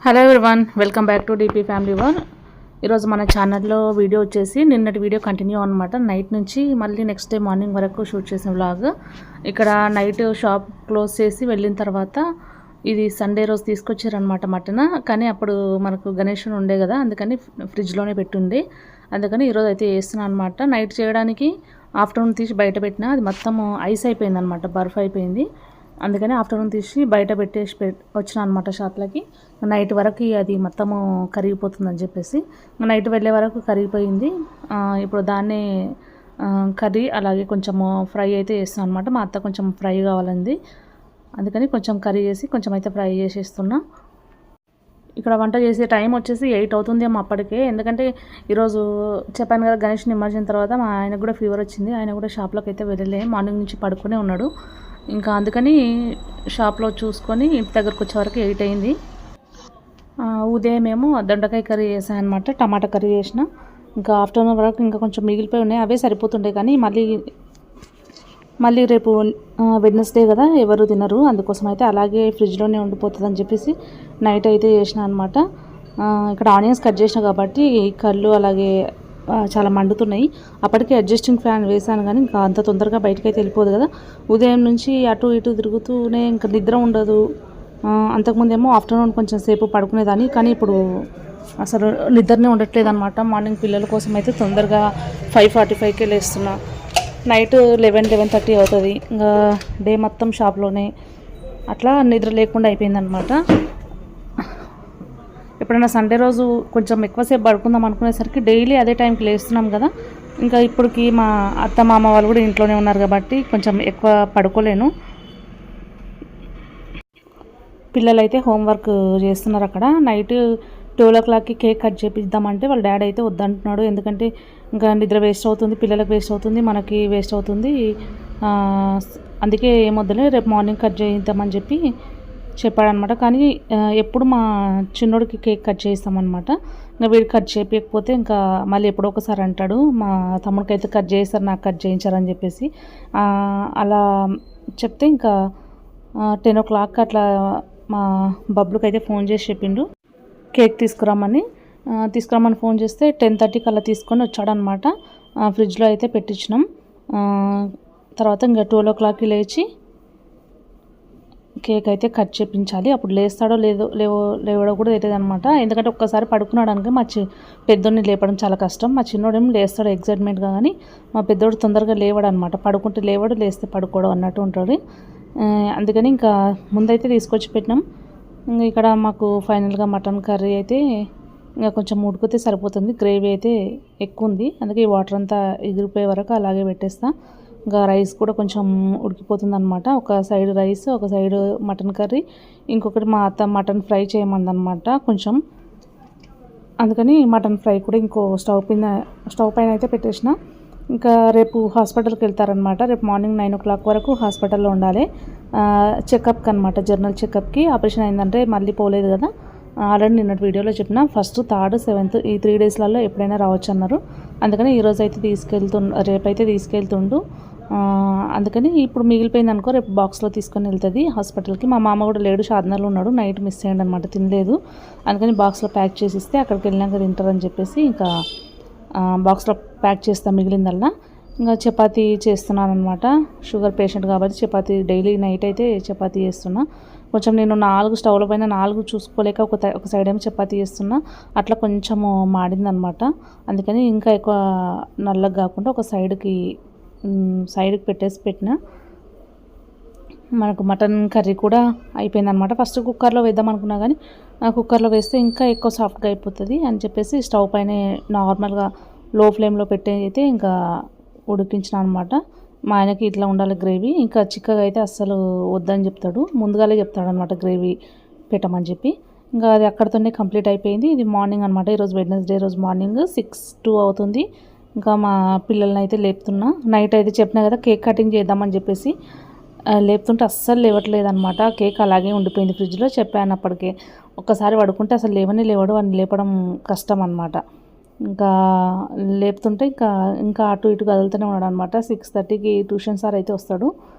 Hello everyone, welcome back to DP family one. ఈరోజు మన ఛానల్లో వీడియో వచ్చేసి నిన్నటి వీడియో కంటిన్యూ అనమాట. నైట్ నుంచి మళ్ళీ నెక్స్ట్ డే మార్నింగ్ వరకు షూట్ చేసిన వ్లాగ్. ఇక్కడ నైట్ షాప్ క్లోజ్ చేసి వెళ్ళిన తర్వాత ఇది సండే రోజు తీసుకొచ్చారనమాట మటన్. కానీ అప్పుడు మనకు గణేషుని ఉండే కదా, అందుకని ఫ్రిడ్జ్లోనే పెట్టుంది. అందుకని ఈరోజు అయితే వేస్తున్నాను అనమాట. నైట్ చేయడానికి ఆఫ్టర్నూన్ తీసి బయట పెట్టినా అది మొత్తం ఐస్ అయిపోయింది అనమాట, బర్ఫ్ అయిపోయింది. అందుకని ఆఫ్టర్నూన్ తీసి బయట పెట్టేసి వచ్చిన అనమాట షాప్లకి. నైట్ వరకు అది మొత్తము కరిగిపోతుందని చెప్పేసి నైట్ వెళ్ళే వరకు కరిగిపోయింది. ఇప్పుడు దాన్ని కర్రీ అలాగే కొంచెము ఫ్రై అయితే చేస్తాను అనమాట. మా అత్త కొంచెం ఫ్రై కావాలంది, అందుకని కొంచెం కర్రీ చేసి కొంచెం అయితే ఫ్రై చేసేస్తున్నా. ఇక్కడ వంట చేసే టైం వచ్చేసి 8 అవుతుందేమో అప్పటికే. ఎందుకంటే ఈరోజు చెప్పాను కదా, గణేష్ నిమజ్జనం తర్వాత మా ఆయనకు కూడా ఫీవర్ వచ్చింది. ఆయన కూడా షాప్లోకి అయితే వెళ్ళలే, మార్నింగ్ నుంచి పడుకునే ఉన్నాడు. ఇంకా అందుకని షాప్లో చూసుకొని ఇంటి దగ్గరకు వచ్చే వరకు 8 అయింది. ఉదయం ఏమో దొండకాయ కర్రీ చేసాను అనమాట, టమాటా కర్రీ చేసిన. ఇంకా ఆఫ్టర్నూన్ వరకు ఇంకా కొంచెం మిగిలిపోయి ఉన్నాయి, అవే సరిపోతుండే. కానీ మళ్ళీ రేపు వెడ్నెస్డే కదా, ఎవరు తినరు, అందుకోసం అయితే అలాగే ఫ్రిడ్జ్లోనే ఉండిపోతుంది అని చెప్పేసి నైట్ అయితే చేసిన అనమాట. ఇక్కడ ఆనియన్స్ కట్ చేసిన కాబట్టి కళ్ళు అలాగే చాలా మండుతున్నాయి. అప్పటికే అడ్జస్టింగ్ ఫ్యాన్ వేసాను, కానీ ఇంకా అంత తొందరగా బయటకు అయితే వెళ్ళిపోదు కదా. ఉదయం నుంచి అటు ఇటు తిరుగుతూనే ఇంకా నిద్ర ఉండదు. అంతకుముందేమో ఆఫ్టర్నూన్ కొంచెం సేపు పడుకునేదాన్ని, కానీ ఇప్పుడు అసలు నిద్రనే ఉండట్లేదు అనమాట. మార్నింగ్ పిల్లల కోసం అయితే తొందరగా 5:45కే లేస్తున్నా. నైట్ 11-11:30 అవుతుంది. ఇంకా డే మొత్తం షాప్లోనే అట్లా నిద్ర లేకుండా అయిపోయిందనమాట. ఎప్పుడైనా సండే రోజు కొంచెం ఎక్కువసేపు పడుకుందాం అనుకునేసరికి డైలీ అదే టైంకి లేస్తున్నాం కదా. ఇంకా ఇప్పటికి మా అత్త మామ వాళ్ళు కూడా ఇంట్లోనే ఉన్నారు కాబట్టి కొంచెం ఎక్కువ పడుకోలేను. పిల్లలు అయితే హోంవర్క్ చేస్తున్నారు అక్కడ. నైట్ 12 o'clockకి కేక్ కట్ చేపిద్దామంటే వాళ్ళ డాడీ అయితే వద్దంటున్నాడు. ఎందుకంటే ఇంకా నిద్ర వేస్ట్ అవుతుంది, పిల్లలకు వేస్ట్ అవుతుంది, మనకి వేస్ట్ అవుతుంది. అందుకే ఏమొద్దులే, రేపు మార్నింగ్ కట్ చేయిద్దామని చెప్పి చెప్పాడనమాట. కానీ ఎప్పుడు మా చిన్నోడికి కేక్ కట్ చేస్తామన్నమాట. ఇంకా వీడు కట్ చేయకపోతే ఇంకా మళ్ళీ ఎప్పుడో ఒకసారి అంటాడు, మా తమ్ముడికి అయితే కట్ చేస్తారు, నాకు కట్ చేయించారని చెప్పేసి. అలా చెప్తే ఇంకా 10 o'clock అట్లా మా బబ్లుకి అయితే ఫోన్ చేసి చెప్పిండు కేక్ తీసుకురమ్మని ఫోన్ చేస్తే 10:30కి అలా తీసుకొని వచ్చాడనమాట. ఫ్రిడ్జ్లో అయితే పెట్టించినాం. తర్వాత ఇంకా 12 o'clockకి లేచి కేక్ అయితే కట్ చేయించాలి. అప్పుడు లేస్తాడో లేవడో కూడా తెలియదు అనమాట. ఎందుకంటే ఒక్కసారి పడుకున్నాడు అనుకో మా పెద్దోడిని లేపడం చాలా కష్టం. మా చిన్నోడేమో లేస్తాడు ఎగ్జైట్మెంట్గా, కానీ మా పెద్దోడు తొందరగా లేవడు అనమాట. పడుకుంటే లేవడు, లేస్తే పడుకోవడం అన్నట్టు ఉంటాడు. అందుకని ఇంకా ముందైతే తీసుకొచ్చి పెట్టినాం. ఇంకా ఇక్కడ మాకు ఫైనల్గా మటన్ కర్రీ అయితే ఇంకా కొంచెం ఉడికితే సరిపోతుంది. గ్రేవీ అయితే ఎక్కువ ఉంది, అందుకే ఈ వాటర్ అంతా ఎగిరిపోయే వరకు అలాగే పెట్టేస్తా. ఇంకా రైస్ కూడా కొంచెం ఉడికిపోతుంది అనమాట. ఒక సైడ్ రైస్, ఒక సైడ్ మటన్ కర్రీ, ఇంకొకటి మా అత్త మటన్ ఫ్రై చేయమందనమాట కొంచెం. అందుకని మటన్ ఫ్రై కూడా ఇంకో స్టవ్ పైన అయితే పెట్టేసిన. ఇంకా రేపు హాస్పిటల్కి వెళ్తారనమాట. రేపు మార్నింగ్ 9 o'clock వరకు హాస్పిటల్లో ఉండాలి. చెకప్కి అనమాట, జనరల్ చెకప్కి. ఆపరేషన్ అయిందంటే మళ్ళీ పోలేదు కదా. ఆల్రెడీ నిన్నటి వీడియోలో చెప్పిన, 1st, 3rd, 7th ఈ 3 daysలలో ఎప్పుడైనా రావచ్చు అన్నారు. అందుకని ఈరోజు అయితే రేపైతే తీసుకెళ్తుండు. అందుకని ఇప్పుడు మిగిలిపోయింది అనుకో, రేపు బాక్స్లో తీసుకొని వెళ్తుంది హాస్పిటల్కి. మా మామ కూడా లేడు, షాద్నర్లో ఉన్నాడు. నైట్ మిస్ అయ్యండి అనమాట, తినలేదు. అందుకని బాక్స్లో ప్యాక్ చేసి ఇస్తే అక్కడికి వెళ్ళినాక తింటారని చెప్పేసి ఇంకా బాక్స్లో ప్యాక్ చేస్తాను మిగిలిందల్లా. ఇంకా చపాతీ చేస్తున్నాను అనమాట. షుగర్ పేషెంట్ కాబట్టి చపాతీ డైలీ నైట్ అయితే చపాతీ చేస్తున్నా. కొంచెం నేను 4 స్టవ్ల పైన 4 చూసుకోలేక ఒక సైడ్ ఏమో చపాతీ చేస్తున్నా. అట్లా కొంచెము మాడిందనమాట. అందుకని ఇంకా ఎక్కువ నల్లగా కాకుండా ఒక సైడ్కి పెట్టిన. మనకు మటన్ కర్రీ కూడా అయిపోయిందనమాట. ఫస్ట్ కుక్కర్లో వేద్దాం అనుకున్నా, కానీ కుక్కర్లో వేస్తే ఇంకా ఎక్కువ సాఫ్ట్గా అయిపోతుంది అని చెప్పేసి స్టవ్ పైనే నార్మల్గా లో ఫ్లేమ్లో పెట్టి అయితే ఇంకా ఉడికించిన అనమాట. మా ఆయనకి ఇట్లా ఉండాలి గ్రేవీ, ఇంకా చిక్కగా అయితే అస్సలు వద్దని చెప్తాడు, ముందుగానే చెప్తాడు అనమాట గ్రేవీ పెట్టమని చెప్పి. ఇంకా అది అక్కడితోనే కంప్లీట్ అయిపోయింది. ఇది మార్నింగ్ అనమాట. ఈరోజు వెడ్నెస్డే రోజు మార్నింగ్ 6:02 అవుతుంది. ఇంకా మా పిల్లల్ని అయితే లేపుతున్నా. నైట్ అయితే చెప్పినా కదా కేక్ కటింగ్ చేద్దామని చెప్పేసి, లేపుతుంటే అస్సలు లేవట్లేదు అనమాట. కేక్ అలాగే ఉండిపోయింది ఫ్రిడ్జ్లో. చెప్పాను అప్పటికే, ఒక్కసారి పడుకుంటే అసలు లేవడు, అని లేపడం కష్టం అనమాట. ఇంకా లేపుతుంటే ఇంకా అటు ఇటు కదులుతూనే ఉన్నాడు అనమాట. 6:30కి ట్యూషన్ సార్ అయితే వస్తాడు,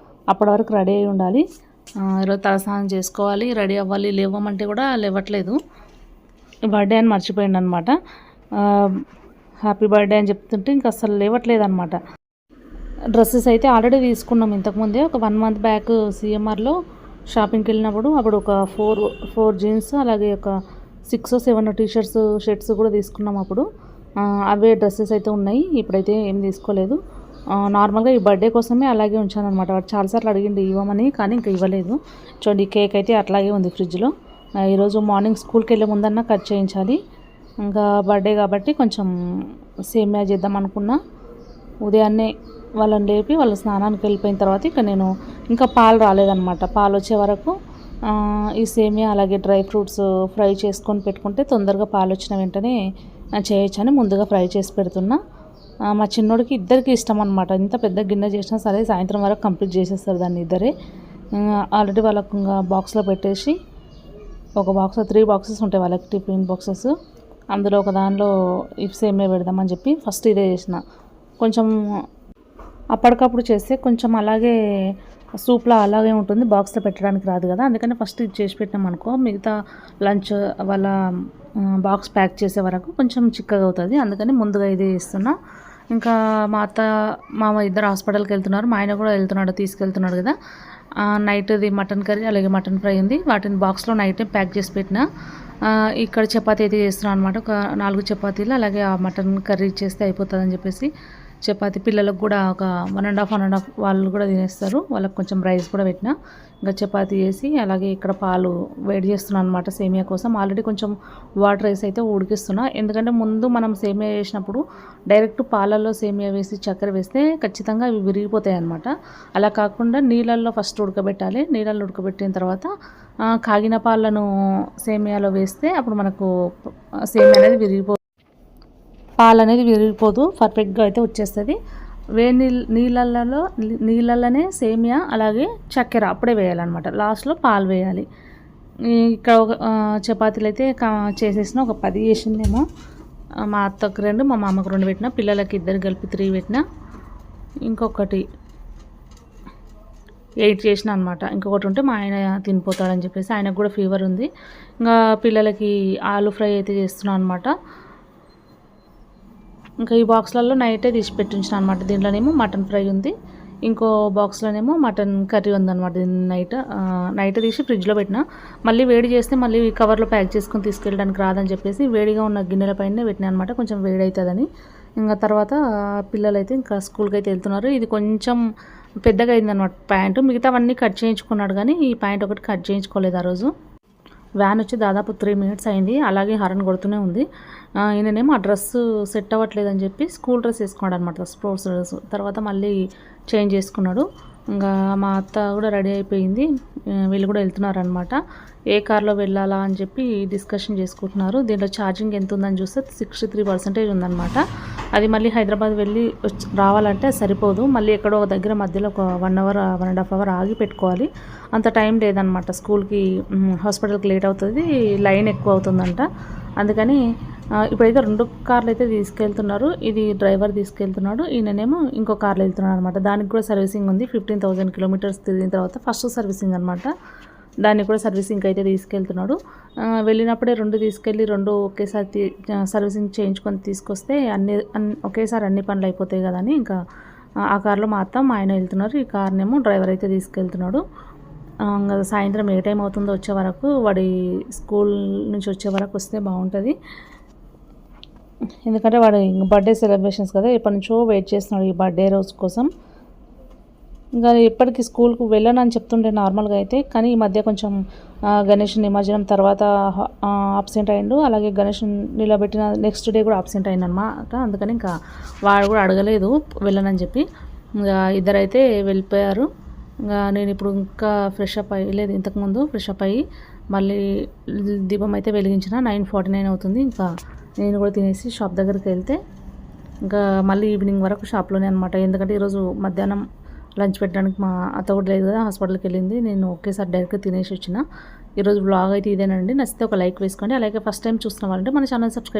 అప్పటి వరకు రెడీ అయి ఉండాలి. ఈరోజు తలస్నానం చేసుకోవాలి, రెడీ అవ్వాలి. లేవమంటే కూడా లేవట్లేదు. బర్త్డే అని మర్చిపోయిండు అనమాట. హ్యాపీ బర్త్డే అని చెప్తుంటే ఇంకా అస్సలు లేవట్లేదు అనమాట. డ్రెస్సెస్ అయితే ఆల్రెడీ తీసుకున్నాం ఇంతకుముందే. ఒక 1 మంత్ బ్యాక్ సిఎంఆర్లో షాపింగ్కి వెళ్ళినప్పుడు అప్పుడు ఒక ఫోర్ జీన్స్ అలాగే ఒక 6-7 టీషర్ట్స్ షర్ట్స్ కూడా తీసుకున్నాం అప్పుడు. అవే డ్రెస్సెస్ అయితే ఉన్నాయి. ఇప్పుడైతే ఏం తీసుకోలేదు. నార్మల్గా ఈ బర్త్డే కోసమే అలాగే ఉంచాను అనమాట. వాడు చాలాసార్లు అడిగిండు ఇవ్వమని, కానీ ఇంకా ఇవ్వలేదు. చూడండి ఈ కేక్ అయితే అట్లాగే ఉంది ఫ్రిడ్జ్లో. ఈరోజు మార్నింగ్ స్కూల్కి వెళ్ళే ముందన్నా కట్ చేయించాలి. ఇంకా బర్త్డే కాబట్టి కొంచెం సేమియా చేద్దాం అనుకున్నా. ఉదయాన్నే వాళ్ళని లేపి వాళ్ళ స్నానానికి వెళ్ళిపోయిన తర్వాత ఇక నేను ఇంకా పాలు రాలేదన్నమాట. పాలు వచ్చే వరకు ఈ సేమియా అలాగే డ్రై ఫ్రూట్స్ ఫ్రై చేసుకొని పెట్టుకుంటే తొందరగా పాలు వచ్చిన వెంటనే చేయొచ్చని ముందుగా ఫ్రై చేసి పెడుతున్నా. మా చిన్నోడికి ఇద్దరికి ఇష్టం అనమాట. ఇంత పెద్ద గిన్నె చేసినా సరే సాయంత్రం వరకు కంప్లీట్ చేసేస్తారు దాన్ని ఇద్దరే. ఆల్రెడీ వాళ్ళకు ఇంకా బాక్స్లో పెట్టేసి ఒక బాక్స్ 3 బాక్సెస్ ఉంటాయి వాళ్ళకి, టిఫిన్ బాక్సెస్. అందులో ఒక దానిలో ఈ సేమియా పెడదామని చెప్పి ఫస్ట్ ఇదే చేసిన. కొంచెం అప్పటికప్పుడు చేస్తే కొంచెం అలాగే సూప్లా అలాగే ఉంటుంది, బాక్స్లో పెట్టడానికి రాదు కదా. అందుకని ఫస్ట్ ఇది చేసి పెట్టినాం అనుకో మిగతా లంచ్ వాళ్ళ బాక్స్ ప్యాక్ చేసే వరకు కొంచెం చిక్కగా అవుతుంది. అందుకని ముందుగా ఇదే చేస్తున్నా. ఇంకా మా అత్త మామ ఇద్దరు హాస్పిటల్కి వెళ్తున్నారు. మా ఆయన కూడా వెళ్తున్నాడు, తీసుకెళ్తున్నాడు కదా. నైట్ది మటన్ కర్రీ అలాగే మటన్ ఫ్రై ఉంది. వాటిని బాక్స్లో నైటే ప్యాక్ చేసి పెట్టిన. ఇక్కడ చపాతీ అయితే చేస్తున్నాను అనమాట. ఒక 4 చపాతీలు అలాగే ఆ మటన్ కర్రీ చేస్తే అయిపోతుందని చెప్పేసి చపాతీ పిల్లలకు కూడా ఒక 1.5 వాళ్ళు కూడా తినేస్తారు. వాళ్ళకి కొంచెం రైస్ కూడా పెట్టిన. ఇంకా చపాతీ చేసి అలాగే ఇక్కడ పాలు వేడి చేస్తున్నాను అనమాట సేమియా కోసం. ఆల్రెడీ కొంచెం వాటర్ రైస్ అయితే ఉడికిస్తున్నా. ఎందుకంటే ముందు మనం సేమియా వేసినప్పుడు డైరెక్ట్ పాలల్లో సేమియా వేసి చక్కెర వేస్తే ఖచ్చితంగా అవి విరిగిపోతాయి అనమాట. అలా కాకుండా నీళ్ళల్లో ఫస్ట్ ఉడకబెట్టాలి. నీళ్ళల్లో ఉడకబెట్టిన తర్వాత కాగిన పాలను సేమియాలో వేస్తే అప్పుడు మనకు సేమియా అనేది పాలు అనేది విరిగిపోదు, పర్ఫెక్ట్గా అయితే వచ్చేస్తుంది. వేడి నీళ్ళలోనే సేమియా అలాగే చక్కెర అప్పుడే వేయాలన్నమాట. లాస్ట్లో పాలు వేయాలి. ఇక్కడ ఒక చపాతీలు అయితే చేసేసిన ఒక 10 చేసిందేమో. మా అత్తకు 2 మా మామకు 2 పెట్టిన, పిల్లలకి ఇద్దరు కలిపి 3 పెట్టిన. ఇంకొకటి 8 చేసిన అనమాట. ఇంకొకటి ఉంటే మా ఆయన తినిపోతాడని చెప్పేసి, ఆయనకు కూడా ఫీవర్ ఉంది. ఇంకా పిల్లలకి ఆలు ఫ్రై అయితే చేస్తున్నాను అనమాట. ఇంకా ఈ బాక్స్లలో నైటే తీసి పెట్టించిన అనమాట. దీంట్లోనేమో మటన్ ఫ్రై ఉంది, ఇంకో బాక్స్లోనేమో మటన్ కర్రీ ఉందన్నమాట. నైట్ తీసి ఫ్రిడ్జ్లో పెట్టిన. మళ్ళీ వేడి చేస్తే మళ్ళీ కవర్లో ప్యాక్ చేసుకొని తీసుకెళ్ళడానికి రాదని చెప్పేసి వేడిగా ఉన్న గిన్నెల పైన పెట్టినా అనమాట, కొంచెం వేడి అవుతుందని. ఇంకా తర్వాత పిల్లలు అయితే ఇంకా స్కూల్కి అయితే వెళ్తున్నారు. ఇది కొంచెం పెద్దగా అయిందనమాట ప్యాంటు. మిగతావన్నీ కట్ చేయించుకున్నాడు కానీ ఈ ప్యాంట్ ఒకటి కట్ చేయించుకోలేదు ఆ రోజు. వ్యాన్ వచ్చి దాదాపు 3 మినిట్స్ అయింది, అలాగే హారన్ కొడుతూనే ఉంది. ఈయననేమో ఆ డ్రెస్ సెట్ అవ్వట్లేదని చెప్పి స్కూల్ డ్రెస్ వేసుకున్నాడు అనమాట, స్పోర్ట్స్ డ్రెస్. తర్వాత మళ్ళీ చేంజ్ చేసుకున్నాడు. ఇంకా మా అత్త కూడా రెడీ అయిపోయింది. వీళ్ళు కూడా వెళ్తున్నారనమాట. ఏ కార్లో వెళ్ళాలా అని చెప్పి డిస్కషన్ చేసుకుంటున్నారు. దీంట్లో ఛార్జింగ్ ఎంత ఉందని చూస్తే 63% ఉందన్నమాట. అది మళ్ళీ హైదరాబాద్ వెళ్ళి రావాలంటే సరిపోదు. మళ్ళీ ఎక్కడో ఒక దగ్గర మధ్యలో ఒక 1 అవర్ 1.5 అవర్ ఆగి పెట్టుకోవాలి. అంత టైం లేదనమాట. స్కూల్కి హాస్పిటల్కి లేట్ అవుతుంది, లైన్ ఎక్కువ అవుతుందంట. అందుకని ఇప్పుడైతే 2 కార్లు అయితే తీసుకెళ్తున్నారు. ఇది డ్రైవర్ తీసుకెళ్తున్నాడు, ఈయననేమో ఇంకో కార్లో వెళ్తున్నాడు అనమాట. దానికి కూడా సర్వీసింగ్ ఉంది. 15,000 కిలోమీటర్స్ తిరిగిన తర్వాత ఫస్ట్ సర్వీసింగ్ అనమాట. దాన్ని కూడా సర్వీసింగ్ అయితే తీసుకెళ్తున్నాడు. వెళ్ళినప్పుడే 2 తీసుకెళ్ళి 2 ఒకేసారి సర్వీసింగ్ చేయించుకొని తీసుకొస్తే ఒకేసారి అన్ని పనులు అయిపోతాయి కదా అని ఇంకా ఆ కార్లో మా అత్త మా ఆయన వెళ్తున్నారు. ఈ కార్నేమో డ్రైవర్ అయితే తీసుకెళ్తున్నాడు. సాయంత్రం ఏ టైం అవుతుందో వచ్చే వరకు, వాడి స్కూల్ నుంచి వచ్చే వరకు వస్తే బాగుంటుంది. ఎందుకంటే వాడు బర్త్డే సెలబ్రేషన్స్ కదా, ఎప్పటి నుంచో వెయిట్ చేస్తున్నాడు ఈ బర్త్డే రోజు కోసం. ఇంకా ఎప్పటికీ స్కూల్కు వెళ్ళను అని చెప్తుండే నార్మల్గా అయితే, కానీ ఈ మధ్య కొంచెం గణేష్ నిమజ్జనం తర్వాత అబ్సెంట్ అయ్యిండు. అలాగే గణేష్ నిలబెట్టిన నెక్స్ట్ డే కూడా అబ్సెంట్ అయ్యిందన్నమాట. అందుకని ఇంకా వాడు కూడా అడగలేదు వెళ్ళనని చెప్పి. ఇంకా ఇద్దరైతే వెళ్ళిపోయారు. ఇంకా నేను ఇప్పుడు ఇంకా ఫ్రెష్ అప్ అయ్యలేదు, ఇంతకుముందు ఫ్రెష్ అప్ అయ్యి మళ్ళీ దీపం అయితే వెలిగించిన. 9:49 అవుతుంది. ఇంకా నేను కూడా తినేసి షాప్ దగ్గరికి వెళ్తే ఇంకా మళ్ళీ ఈవినింగ్ వరకు షాప్లోనే అనమాట. ఎందుకంటే ఈరోజు మధ్యాహ్నం లంచ్ పెట్టడానికి మా అత్త కూడా లేదు కదా, హాస్పిటల్కి వెళ్ళింది. నేను ఒకేసారి డైరెక్ట్గా తినేసి వచ్చిన. ఈరోజు వ్లాగ్ అయితే ఇదేనండి. నచ్చితే ఒక లైక్ వేసుకోండి. అలాగే ఫస్ట్ టైం చూస్తున్న వాళ్ళంటే మన ఛానల్ సబ్స్క్రైబ్